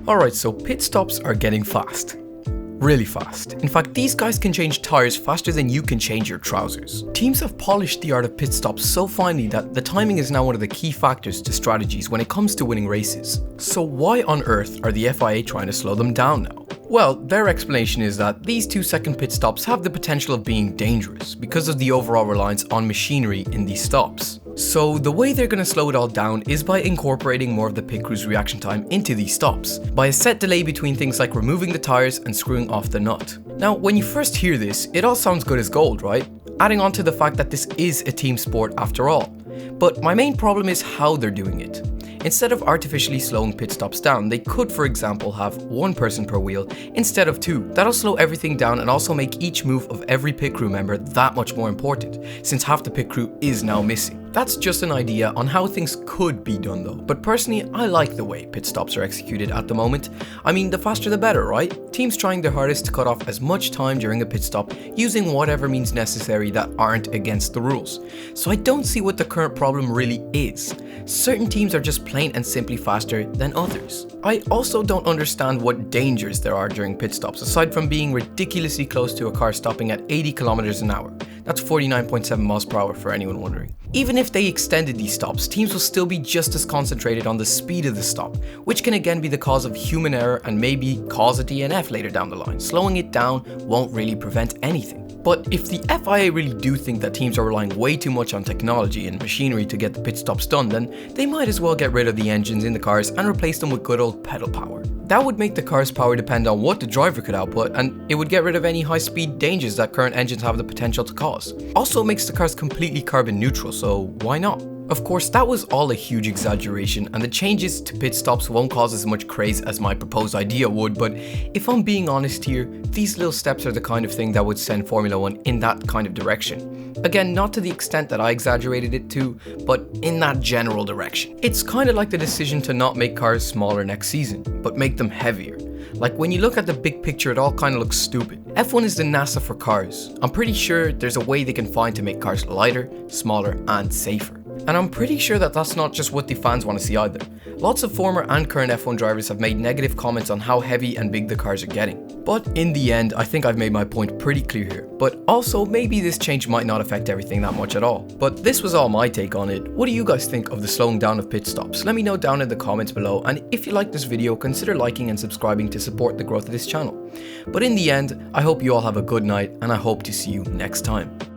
Alright, so pit stops are getting fast. Really fast. In fact, these guys can change tires faster than you can change your trousers. Teams have polished the art of pit stops so finely that the timing is now one of the key factors to strategies when it comes to winning races. So why on earth are the FIA trying to slow them down now? Well, their explanation is that these 2-second pit stops have the potential of being dangerous because of the overall reliance on machinery in these stops. So the way they're going to slow it all down is by incorporating more of the pit crew's reaction time into these stops, by a set delay between things like removing the tires and screwing off the nut. Now, when you first hear this, it all sounds good as gold, right? Adding on to the fact that this is a team sport after all. But my main problem is how they're doing it. Instead of artificially slowing pit stops down, they could, for example, have one person per wheel instead of two. That'll slow everything down and also make each move of every pit crew member that much more important, since half the pit crew is now missing. That's just an idea on how things could be done though, but personally I like the way pit stops are executed at the moment. I mean, the faster the better, right? Teams trying their hardest to cut off as much time during a pit stop using whatever means necessary that aren't against the rules. So I don't see what the current problem really is. Certain teams are just plain and simply faster than others. I also don't understand what dangers there are during pit stops aside from being ridiculously close to a car stopping at 80 kilometers an hour. That's 49.7 miles per hour for anyone wondering. Even if they extended these stops, teams will still be just as concentrated on the speed of the stop, which can again be the cause of human error and maybe cause a DNF later down the line. Slowing it down won't really prevent anything. But if the FIA really do think that teams are relying way too much on technology and machinery to get the pit stops done, then they might as well get rid of the engines in the cars and replace them with good old pedal power. That would make the car's power depend on what the driver could output, and it would get rid of any high-speed dangers that current engines have the potential to cause. Also, it makes the cars completely carbon neutral, so why not? Of course, that was all a huge exaggeration, and the changes to pit stops won't cause as much craze as my proposed idea would, but if I'm being honest here, these little steps are the kind of thing that would send Formula 1 in that kind of direction. Again, not to the extent that I exaggerated it to, but in that general direction. It's kind of like the decision to not make cars smaller next season, but make them heavier. Like, when you look at the big picture, it all kind of looks stupid. F1 is the NASA for cars. I'm pretty sure there's a way they can find to make cars lighter, smaller, and safer. And I'm pretty sure that that's not just what the fans want to see either. Lots of former and current F1 drivers have made negative comments on how heavy and big the cars are getting. But in the end, I think I've made my point pretty clear here. But also, maybe this change might not affect everything that much at all. But this was all my take on it. What do you guys think of the slowing down of pit stops? Let me know down in the comments below, and if you like this video, consider liking and subscribing to support the growth of this channel. But in the end, I hope you all have a good night, and I hope to see you next time.